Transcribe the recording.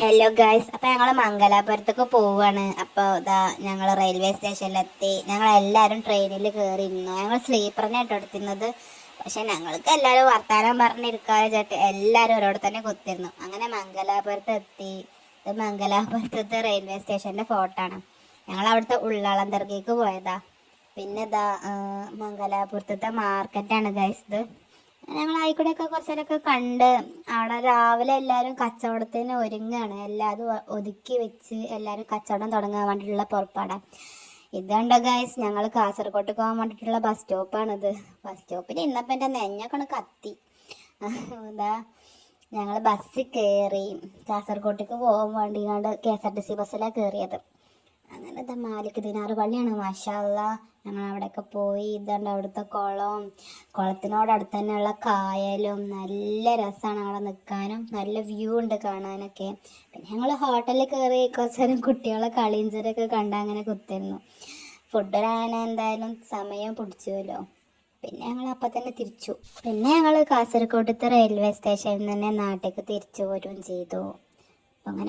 Hello guys, അപ്പോൾ ഞങ്ങൾ മംഗലാപുരത്തേക്ക് പോവുകയാണ്. അപ്പോൾ ഇതാ ഞങ്ങൾ റെയിൽവേ സ്റ്റേഷനിലെത്തി. ഞങ്ങളെല്ലാവരും ട്രെയിനിൽ കയറിയിരുന്നു. ഞങ്ങൾ സ്ലീപ്പറിനെ എടുത്തിരുന്നത്. പക്ഷെ ഞങ്ങൾക്ക് എല്ലാവരും വർത്താനം പറഞ്ഞിരിക്കാതെ ചേട്ട് എല്ലാവരും ഒരോടെ തന്നെ കുത്തിരുന്നു. അങ്ങനെ മംഗലാപുരത്ത് എത്തി. ഇത് മംഗലാപുരത്തെ റെയിൽവേ സ്റ്റേഷൻ്റെ ഫോട്ടോ ആണ്. ഞങ്ങൾ അവിടുത്തെ ഉള്ളാളം ദർഗയ്ക്ക് പോയതാ. പിന്നെ ഇതാ മംഗലാപുരത്തെ മാർക്കറ്റാണ് ഗൈസ് ഇത്. ഞങ്ങൾ ആയിക്കൂടെയൊക്കെ കുറച്ചേരൊക്കെ കണ്ട്. അവിടെ രാവിലെ എല്ലാവരും കച്ചവടത്തിന് ഒരുങ്ങാണ്. എല്ലാതും ഒതുക്കി വെച്ച് എല്ലാവരും കച്ചവടം തുടങ്ങാൻ വേണ്ടിയിട്ടുള്ള പുറപ്പാടാണ്. ഇതുണ്ട് ഗൈസ്, ഞങ്ങൾ കാസർഗോട്ട് പോകാൻ വേണ്ടിയിട്ടുള്ള ബസ് സ്റ്റോപ്പാണിത്. ബസ് സ്റ്റോപ്പിൽ ഇന്നപ്പം എൻ്റെ നെഞ്ഞൊക്കെ കത്തി. എന്താ ഞങ്ങൾ ബസ്സിൽ കയറി കാസർഗോട്ടേക്ക് പോകാൻ വേണ്ടിങ്ങാണ്ട് KSRTC ബസ്സിലാണ് കയറിയത്. അങ്ങനെ ഇതാ മാലിക് ദിനാർ പള്ളിയാണ്. മാഷാ അല്ലാഹ്. ഞങ്ങൾ അവിടെയൊക്കെ പോയി. ഇതുണ്ട് അവിടുത്തെ കുളത്തിനോടടുത്ത് തന്നെയുള്ള കായലും നല്ല രസമാണ് അവിടെ നിൽക്കാനും. നല്ല വ്യൂ ഉണ്ട് കാണാനൊക്കെ. പിന്നെ ഞങ്ങൾ ഹോട്ടലിൽ കയറി കുറച്ച് നേരം കുട്ടികളെ കളിഞ്ചരൊക്കെ കണ്ട് അങ്ങനെ കുത്തിരുന്നു. ഫുഡ് ഇടാൻ എന്തായാലും സമയം പിടിച്ചുവല്ലോ. പിന്നെ ഞങ്ങൾ അപ്പം തന്നെ തിരിച്ചു. പിന്നെ ഞങ്ങൾ കാസർഗോഡത്തെ റെയിൽവേ സ്റ്റേഷനിൽ നിന്ന് തന്നെ നാട്ടിലേക്ക് തിരിച്ചു പോരുകയും ചെയ്തു. അപ്പം അങ്ങനെ